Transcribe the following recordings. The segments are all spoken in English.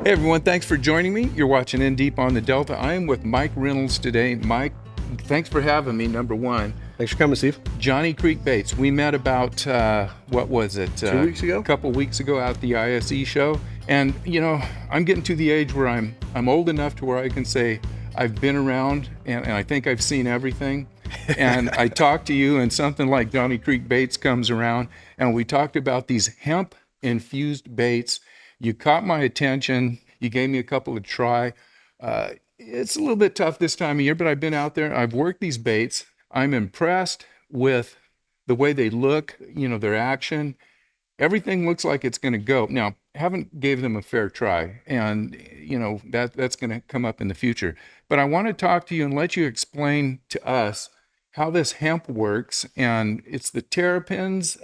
Hey everyone, thanks for joining me. You're watching In Deep on the Delta. I am with Mike Reynolds today. Mike, thanks for having me, number one. Thanks for coming, Steve. Johnny Creek Baits. We met about, what was it? 2 weeks ago? A couple weeks ago at the ISE show. And, you know, I'm getting to the age where I'm old enough to where I can say I've been around and I think I've seen everything. And I talked to you and something like Johnny Creek Baits comes around and we talked about these hemp infused baits. You caught my attention. You gave me a couple to try. It's a little bit tough this time of year, but I've been out there. I've worked these baits. I'm impressed with the way they look, you know, their action. Everything looks like it's going to go. Now, haven't gave them a fair try, and you know that's going to come up in the future. But I want to talk to you and let you explain to us how this hemp works, and it's the terrapins.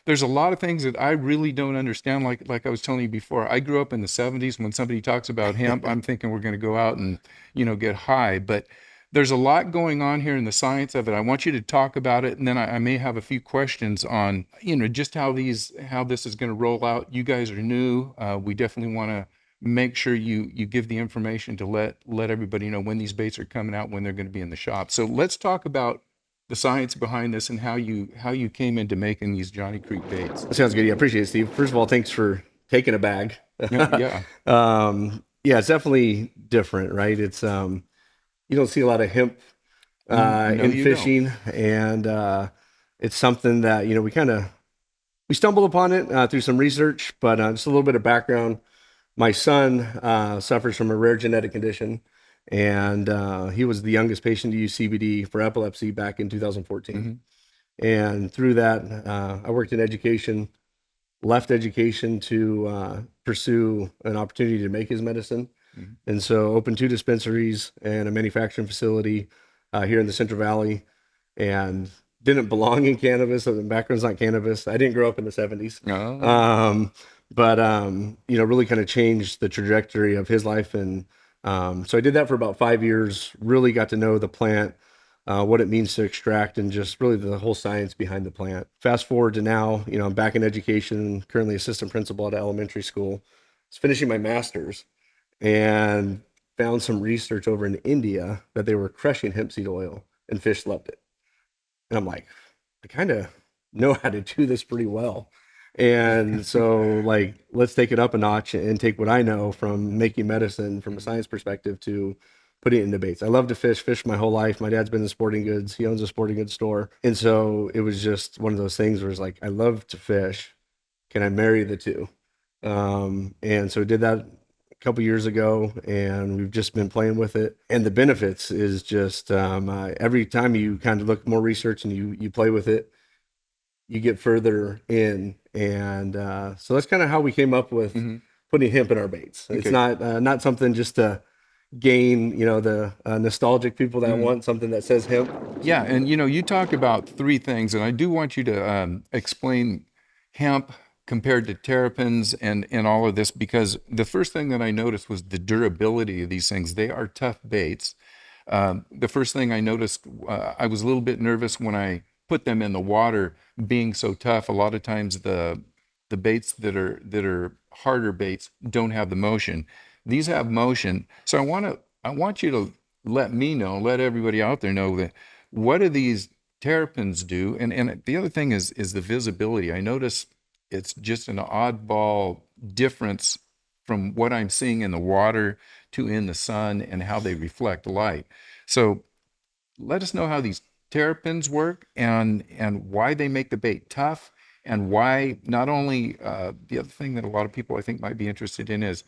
There's a lot of things that I really don't understand. Like I was telling you before, I grew up in the 70s. When somebody talks about hemp, I'm thinking we're going to go out and, you know, get high. But there's a lot going on here in the science of it. I want you to talk about it, and then I may have a few questions on, you know, just how this is going to roll out. You guys are new. We definitely want to make sure you give the information to let everybody know when these baits are coming out, when they're going to be in the shop. So let's talk about the science behind this and how you came into making these Johnny Creek baits. That sounds good. Yeah, I appreciate it, Steve. First of all, thanks for taking a bag. Yeah. Yeah, it's definitely different, right? It's you don't see a lot of hemp No, in you fishing, and it's something that we stumbled upon it through some research, but just a little bit of background. My son suffers from a rare genetic condition, and he was the youngest patient to use CBD for epilepsy back in 2014. Mm-hmm. And through that, I worked in education, left education to pursue an opportunity to make his medicine. Mm-hmm. And so opened 2 dispensaries and a manufacturing facility here in the Central Valley, and didn't belong in cannabis. So the background's not cannabis. I didn't grow up in the 70s. Oh. But you know, really kind of changed the trajectory of his life. And so I did that for about 5 years, really got to know the plant, what it means to extract, and just really the whole science behind the plant. Fast forward to now, you know, I'm back in education, currently assistant principal at an elementary school. I was finishing my master's and found some research over in India that they were crushing hemp seed oil and fish loved it. And I'm like, I kind of know how to do this pretty well. And so, like, let's take it up a notch and take what I know from making medicine from a science perspective to putting it in debates. I love to fish my whole life. My dad's been in sporting goods. He owns a sporting goods store. And so it was just one of those things where it's like, I love to fish. Can I marry the two? And so I did that a couple years ago, and we've just been playing with it. And the benefits is just every time you kind of look more research and you play with it, you get further in. And so that's kind of how we came up with putting hemp in our baits. Okay. It's not something just to gain, you know, the nostalgic people that want something that says hemp. Yeah, and you know, you talk about 3 things, and I do want you to explain hemp compared to terrapins and all of this, because the first thing that I noticed was the durability of these things. They are tough baits. The first thing I noticed, I was a little bit nervous when I put them in the water, being so tough. A lot of times the baits that are harder baits don't have the motion. These have motion. So I want you to let me know, let everybody out there know that what do these terrapins do? And the other thing is the visibility. I notice it's just an oddball difference from what I'm seeing in the water to in the sun and how they reflect light. So let us know how these terrapins work and why they make the bait tough, and why not only the other thing that a lot of people I think might be interested in is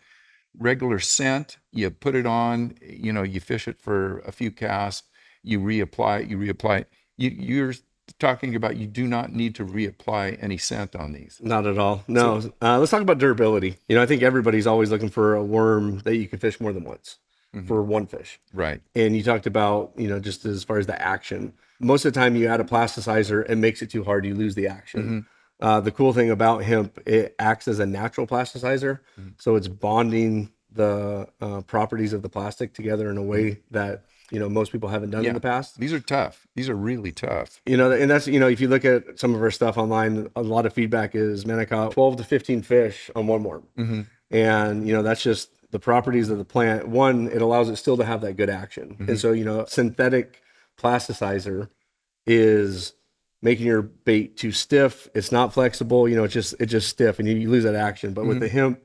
regular scent. You put it on, you know, you fish it for a few casts, you reapply it. You're talking about you do not need to reapply any scent on these. Not at all. No. Let's talk about durability. You know, I think everybody's always looking for a worm that you can fish more than once for one fish. Right. And you talked about, you know, just as far as the action. Most of the time you add a plasticizer, it makes it too hard, you lose the action. The cool thing about hemp, it acts as a natural plasticizer. So it's bonding the properties of the plastic together in a way that, you know, most people haven't done in the past. These are tough. These are really tough. You know, and that's, you know, if you look at some of our stuff online, a lot of feedback is, man, I caught 12 to 15 fish on one worm. And, that's just the properties of the plant. One, it allows it still to have that good action. And so, synthetic plasticizer is making your bait too stiff. It's not flexible. It's just stiff, and you lose that action. But with the hemp,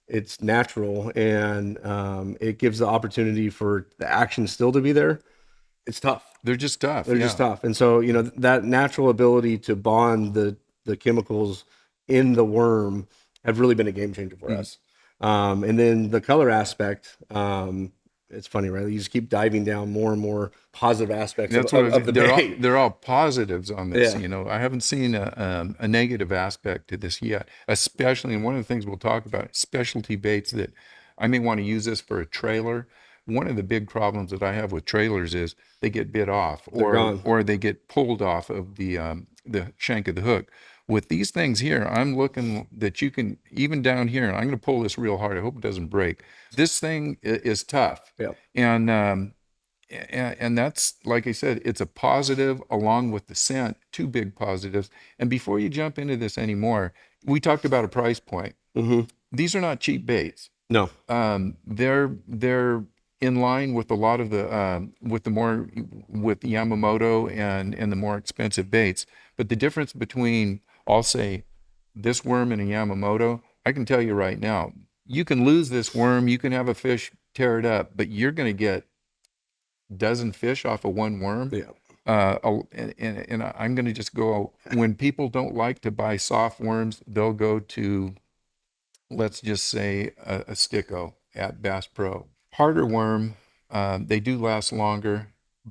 it's natural, and it gives the opportunity for the action still to be there. It's tough. They're just tough. They're Yeah. just tough. And so, that natural ability to bond the chemicals in the worm have really been a game changer for us. And then the color aspect, it's funny, right? You just keep diving down more and more positive aspects That's of, what of the bait. they're all positives on this. Yeah. I haven't seen a negative aspect to this yet. Especially, and one of the things we'll talk about, specialty baits that I may want to use this for a trailer. One of the big problems that I have with trailers is they get bit off, They're gone. or they get pulled off of the shank of the hook. With these things here, I'm looking that you can, even down here, and I'm going to pull this real hard. I hope it doesn't break. This thing is tough. Yeah. And that's, like I said, it's a positive along with the scent, two big positives. And before you jump into this anymore, we talked about a price point. These are not cheap baits. No. They're in line with a lot of the with Yamamoto and the more expensive baits. But the difference between, I'll say, this worm and a Yamamoto, I can tell you right now, you can lose this worm, you can have a fish tear it up, but you're going to get dozen fish off of one worm. Yeah. And I'm going to just go, when people don't like to buy soft worms, they'll go to, let's just say, a Sticko at Bass Pro. Harder worm, they do last longer,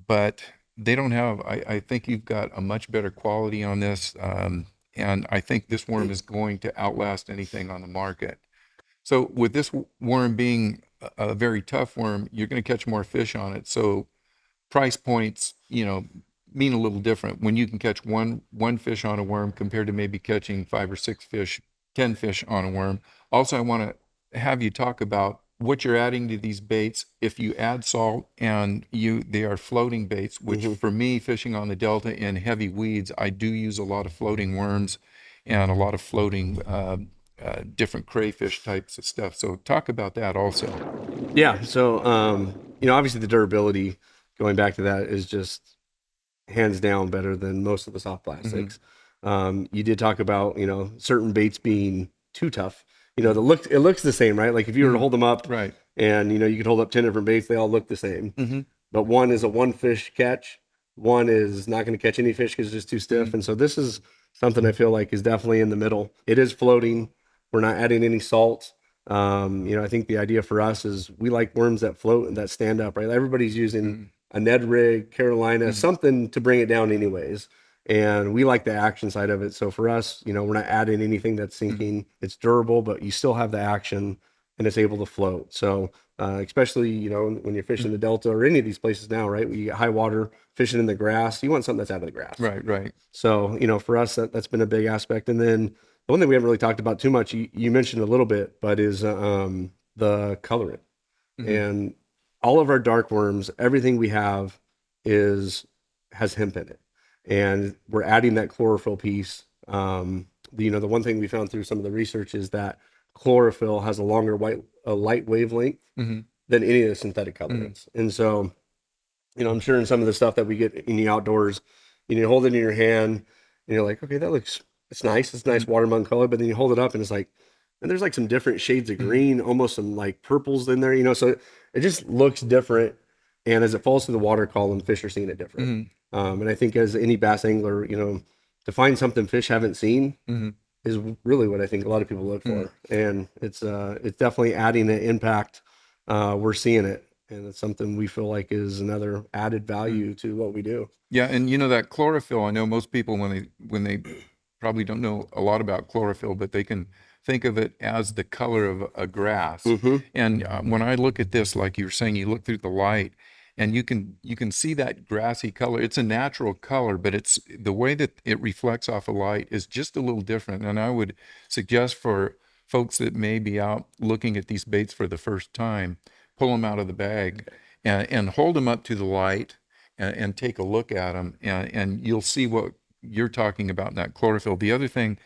but they don't have, I think you've got a much better quality on this. And I think this worm is going to outlast anything on the market. So with this worm being a very tough worm, you're going to catch more fish on it. So price points, mean a little different when you can catch one fish on a worm compared to maybe catching 5 or 6 fish, 10 fish on a worm. Also, I want to have you talk about what you're adding to these baits. If you add salt and they are floating baits, which for me, fishing on the Delta in heavy weeds, I do use a lot of floating worms and a lot of floating different crayfish types of stuff. So talk about that also. Yeah. So, obviously the durability, going back to that, is just hands down better than most of the soft plastics. You did talk about, certain baits being too tough. It looks the same, right? Like if you were to hold them up, Right. and you could hold up 10 different baits, they all look the same. But one is a one fish catch, one is not going to catch any fish because it's just too stiff. And so this is something I feel like is definitely in the middle. It is floating. We're not adding any salt. I think the idea for us is we like worms that float and that stand up, right? Everybody's using a Ned rig, Carolina, something to bring it down anyways. And we like the action side of it. So for us, we're not adding anything that's sinking. It's durable, but you still have the action and it's able to float. So especially, when you're fishing the Delta or any of these places now, right? We get high water, fishing in the grass, you want something that's out of the grass. Right. So, for us, that's been a big aspect. And then the one thing we haven't really talked about too much, you mentioned a little bit, but is the colorant. And all of our dark worms, everything we have has hemp in it. And we're adding that chlorophyll piece. The one thing we found through some of the research is that chlorophyll has a longer light wavelength than any of the synthetic colorants. And so, I'm sure in some of the stuff that we get in the outdoors, you hold it in your hand and you're like, okay, it's nice. It's nice watermelon color. But then you hold it up and it's like, and there's like some different shades of green, almost some like purples in there, so it just looks different. And as it falls to the water column, fish are seeing it different. And I think as any bass angler, to find something fish haven't seen is really what I think a lot of people look for. And it's definitely adding an impact. We're seeing it. And it's something we feel like is another added value to what we do. Yeah, and that chlorophyll, I know most people when they probably don't know a lot about chlorophyll, but they can think of it as the color of a grass. And when I look at this, like you were saying, you look through the light and you can see that grassy color. It's a natural color, but it's the way that it reflects off of light is just a little different. And I would suggest for folks that may be out looking at these baits for the first time, pull them out of the bag and hold them up to the light and take a look at them, and you'll see what you're talking about in that chlorophyll. The other thing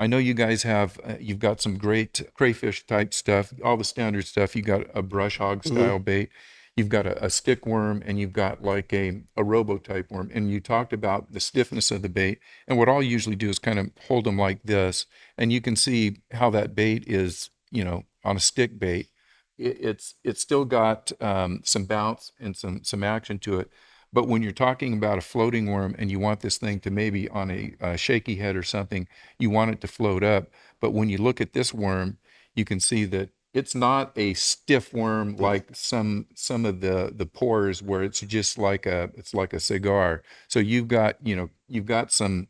I know you guys have, you've got some great crayfish type stuff, all the standard stuff. You got a brush hog Mhm. style bait, you've got a stick worm, and you've got like a robo type worm. And you talked about the stiffness of the bait. And what I'll usually do is kind of hold them like this, and you can see how that bait is, on a stick bait. It's still got some bounce and some action to it. But when you're talking about a floating worm and you want this thing to maybe on a shaky head or something, you want it to float up. But when you look at this worm, you can see that it's not a stiff worm like some of the pores where it's just like a cigar. So you've got some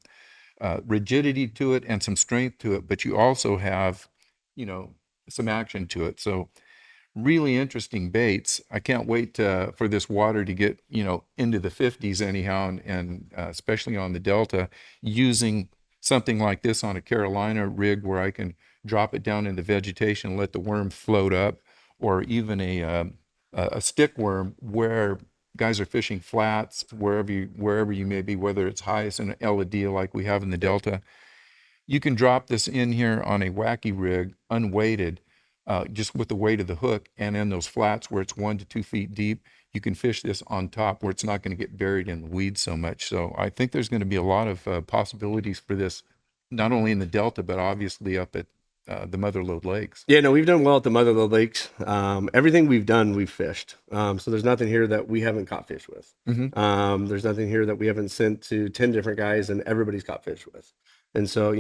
rigidity to it and some strength to it, but you also have you know some action to it. So really interesting baits. I can't wait for this water to get, into the 50s anyhow, and especially on the Delta, using something like this on a Carolina rig where I can drop it down in the vegetation, let the worm float up, or even a stick worm where guys are fishing flats, wherever you may be, whether it's highest in LED like we have in the Delta. You can drop this in here on a wacky rig, unweighted, just with the weight of the hook, and in those flats where it's 1 to 2 feet deep, you can fish this on top where it's not going to get buried in the weeds so much. So I think there's going to be a lot of possibilities for this, not only in the Delta, but obviously up at the Motherlode Lakes. Yeah, no, we've done well at the Motherlode Lakes. Everything we've done, we've fished. So there's nothing here that we haven't caught fish with. Hmm. There's nothing here that we haven't sent to 10 different guys and everybody's caught fish with. And so,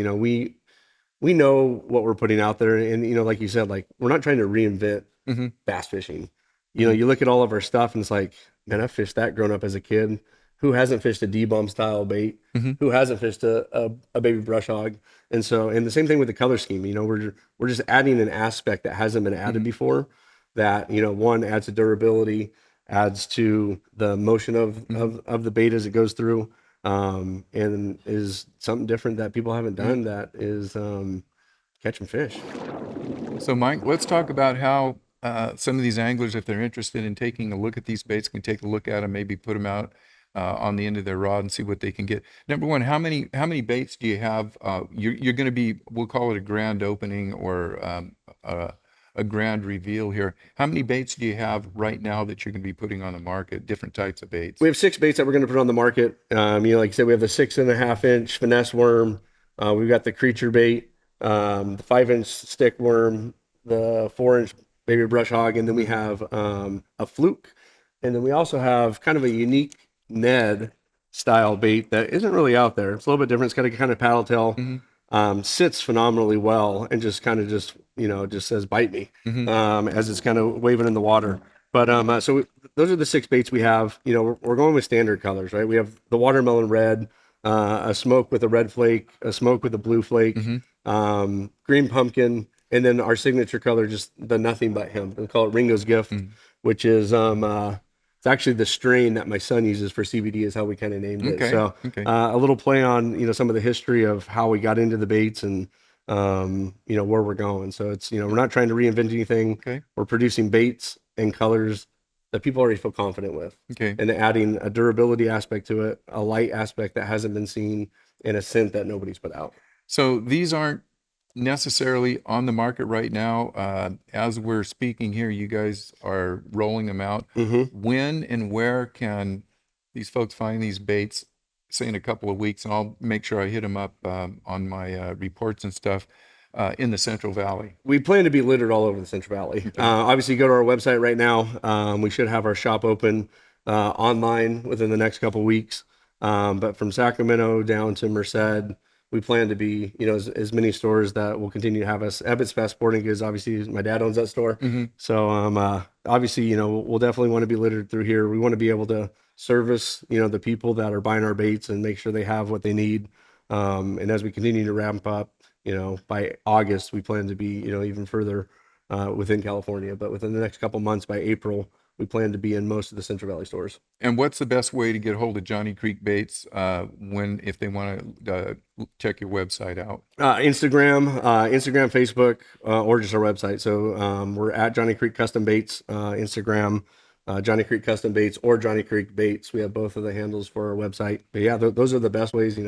we know what we're putting out there. And, like you said, like we're not trying to reinvent Hmm. bass fishing. Hmm. You look at all of our stuff and it's like, man, I fished that growing up as a kid. Who hasn't fished a D-bomb style bait? Hmm. Who hasn't fished a baby brush hog? And the same thing with the color scheme. We're just adding an aspect that hasn't been added Hmm. before. That one adds to durability, adds to the motion of Hmm. of the bait as it goes through, and is something different that people haven't Yeah. done. That is catching fish. So, Mike, let's talk about how some of these anglers, if they're interested in taking a look at these baits, can take a look at them, maybe put them out on the end of their rod and see what they can get. Number one, how many baits do you have? You're going to be, we'll call it a grand opening or a grand reveal here. How many baits do you have right now that you're going to be putting on the market? Different types of We baits. have 6 baits that we're going to put on the market. Like I said, we have the 6.5 inch finesse worm. We've got the creature bait, the 5 inch stick worm, the 4 inch baby brush hog, and then we have a fluke. And then we also have kind of a unique Ned style bait that isn't really out there. It's a little bit different. It's got a kind of paddle tail, Hmm. sits phenomenally well, and just kind of just says bite me, Hmm. as it's kind of waving in the water. But those are the 6 baits we have. We're going with standard colors, right? We have the watermelon red, a smoke with a red flake, a smoke with a blue flake, Hmm. green pumpkin, and then our signature color, just the nothing but hemp. We call it Ringo's Gift, Hmm. which is it's actually the strain that my son uses for CBD is how we kind of named it. Okay. So Okay. a little play on some of the history of how we got into the baits and where we're going. So it's we're not trying to reinvent anything. Okay. We're producing baits and colors that people already feel confident with, Okay. and adding a durability aspect to it, a light aspect that hasn't been seen, and a scent that nobody's put out. So these aren't necessarily on the market right now. As we're speaking here, you guys are rolling them out. Mm-hmm. When and where can these folks find these baits? Say in a couple of weeks, and I'll make sure I hit them up on my reports and stuff in the Central Valley. We plan to be littered all over the Central Valley. Okay. Obviously, go to our website right now. We should have our shop open online within the next couple weeks. But from Sacramento down to Merced, we plan to be, as many stores that will continue to have us. Abbott's Fast Sporting Goods, obviously, my dad owns that store. Hmm. So, obviously, we'll definitely want to be littered through here. We want to be able to service, the people that are buying our baits and make sure they have what they need. And as we continue to ramp up, by August, we plan to be, even further within California. But within the next couple months, by April, we plan to be in most of the Central Valley stores. And what's the best way to get a hold of Johnny Creek Baits if they want to check your website out? Instagram, Facebook, or just our website. So we're at Johnny Creek Custom Baits, Instagram, Johnny Creek Custom Baits, or Johnny Creek Baits. We have both of the handles for our website. But yeah, those are the best ways.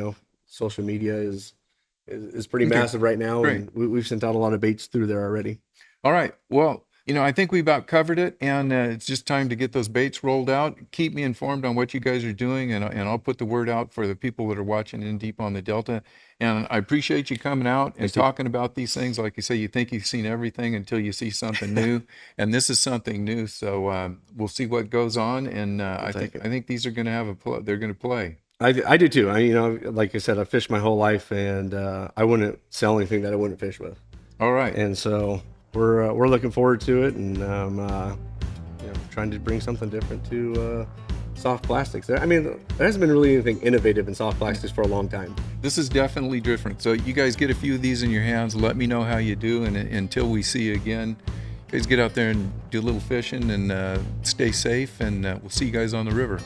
Social media is is pretty Okay, massive right now, great. and we've sent out a lot of baits through there already. All right. Well, I think we about covered it, and it's just time to get those baits rolled out. Keep me informed on what you guys are doing, and I'll put the word out for the people that are watching in deep on the Delta. And I appreciate you coming out and Thank you. talking about these things. Like you say, you think you've seen everything until you see something new, and this is something new. So we'll see what goes on, and We'll I take it. think these are going to have they're going to play. I do too. Like I said, I fished my whole life, and I wouldn't sell anything that I wouldn't fish with. All right. And so we're looking forward to it, and trying to bring something different to soft plastics. I mean, there hasn't been really anything innovative in soft plastics for a long time. This is definitely different. So you guys get a few of these in your hands. Let me know how you do, and until we see you again, you guys get out there and do a little fishing and stay safe. And we'll see you guys on the river.